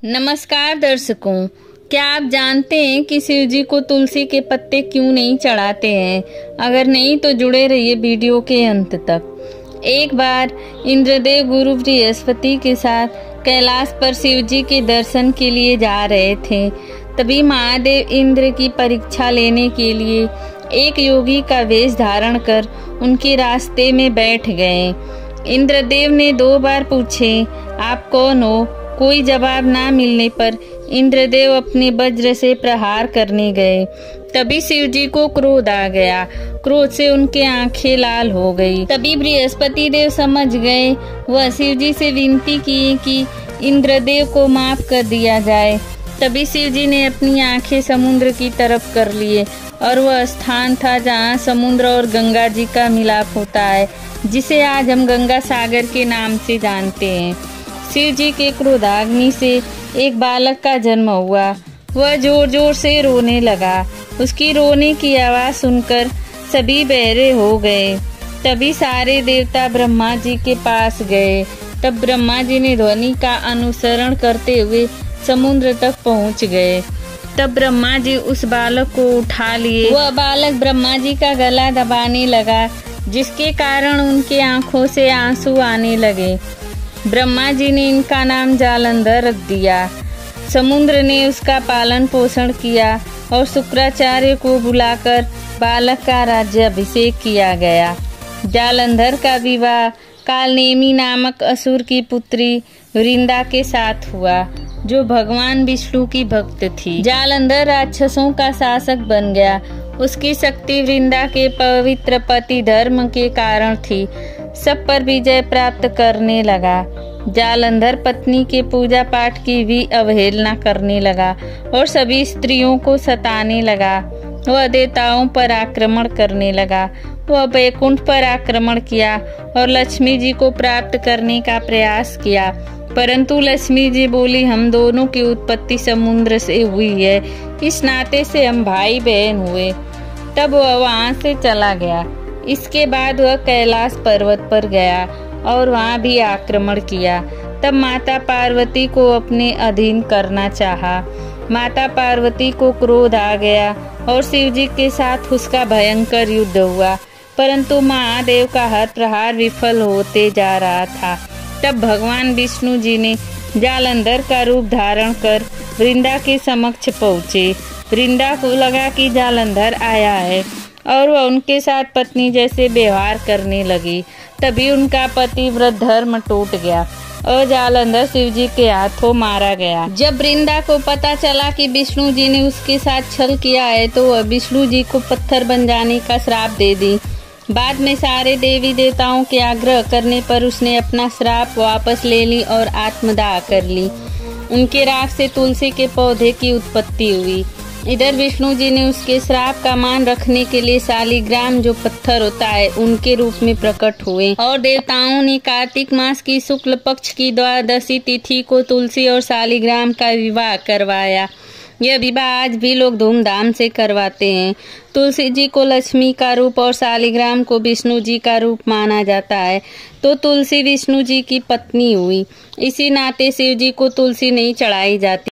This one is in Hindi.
नमस्कार दर्शकों, क्या आप जानते हैं कि शिव जी को तुलसी के पत्ते क्यों नहीं चढ़ाते हैं? अगर नहीं तो जुड़े रहिए वीडियो के अंत तक। एक बार इंद्रदेव गुरु बृहस्पति के साथ कैलाश पर शिव जी के दर्शन के लिए जा रहे थे। तभी महादेव इंद्र की परीक्षा लेने के लिए एक योगी का वेश धारण कर उनके रास्ते में बैठ गए। इंद्रदेव ने 2 बार पूछे, आप कौन हो? कोई जवाब ना मिलने पर इंद्रदेव अपने वज्र से प्रहार करने गए। तभी शिव जी को क्रोध आ गया। क्रोध से उनके आंखें लाल हो गई। तभी बृहस्पति देव समझ गए। वह शिव जी से विनती किए कि इंद्रदेव को माफ कर दिया जाए। तभी शिव जी ने अपनी आंखें समुद्र की तरफ कर लिए और वह स्थान था जहाँ समुद्र और गंगा जी का मिलाप होता है, जिसे आज हम गंगा सागर के नाम से जानते हैं। शिव जी के क्रोधाग्नि से एक बालक का जन्म हुआ। वह जोर जोर से रोने लगा। उसकी रोने की आवाज सुनकर सभी बहरे हो गए। तभी सारे देवता ब्रह्मा जी के पास गए। तब ब्रह्मा जी ने ध्वनि का अनुसरण करते हुए समुद्र तक पहुंच गए। तब ब्रह्मा जी उस बालक को उठा लिए। वह बालक ब्रह्मा जी का गला दबाने लगा, जिसके कारण उनके आंखों से आंसू आने लगे। ब्रह्मा जी ने इनका नाम जालंधर रख दिया। समुद्र ने उसका पालन पोषण किया और शुक्राचार्य को बुलाकर बालक का राज्याभिषेक किया गया। जालंधर का विवाह कालनेमी नामक असुर की पुत्री वृंदा के साथ हुआ, जो भगवान विष्णु की भक्त थी। जालंधर राक्षसों का शासक बन गया। उसकी शक्ति वृंदा के पवित्र पति धर्म के कारण थी। सब पर विजय प्राप्त करने लगा। जालंधर पत्नी के पूजा पाठ की भी अवहेलना करने लगा और सभी स्त्रियों को सताने लगा। वह देवताओं पर आक्रमण करने लगा। वह वैकुंठ पर आक्रमण किया और लक्ष्मी जी को प्राप्त करने का प्रयास किया, परंतु लक्ष्मी जी बोली, हम दोनों की उत्पत्ति समुद्र से हुई है, इस नाते से हम भाई बहन हुए। तब वह वहां से चला गया। इसके बाद वह कैलाश पर्वत पर गया और वहां भी आक्रमण किया। तब माता पार्वती को अपने अधीन करना चाहा। माता पार्वती को क्रोध आ गया और शिव जी के साथ उसका भयंकर युद्ध हुआ, परंतु महादेव का हर प्रहार विफल होते जा रहा था। तब भगवान विष्णु जी ने जालंधर का रूप धारण कर वृंदा के समक्ष पहुँचे। वृंदा को लगा कि जालंधर आया है और वह उनके साथ पत्नी जैसे व्यवहार करने लगी। तभी उनका पतिव्रत धर्म टूट गया और जालंधर शिव जी के हाथों मारा गया। जब वृंदा को पता चला कि विष्णु जी ने उसके साथ छल किया है, तो वह विष्णु जी को पत्थर बन जाने का श्राप दे दी। बाद में सारे देवी देवताओं के आग्रह करने पर उसने अपना श्राप वापस ले ली और आत्मदाह कर ली। उनके राख से तुलसी के पौधे की उत्पत्ति हुई। इधर विष्णु जी ने उसके श्राप का मान रखने के लिए शालिग्राम, जो पत्थर होता है, उनके रूप में प्रकट हुए और देवताओं ने कार्तिक मास की शुक्ल पक्ष की द्वादशी तिथि को तुलसी और शालिग्राम का विवाह करवाया। यह विवाह आज भी लोग धूमधाम से करवाते हैं। तुलसी जी को लक्ष्मी का रूप और शालिग्राम को विष्णु जी का रूप माना जाता है, तो तुलसी विष्णु जी की पत्नी हुई। इसी नाते शिव जी को तुलसी नहीं चढ़ाई जाती।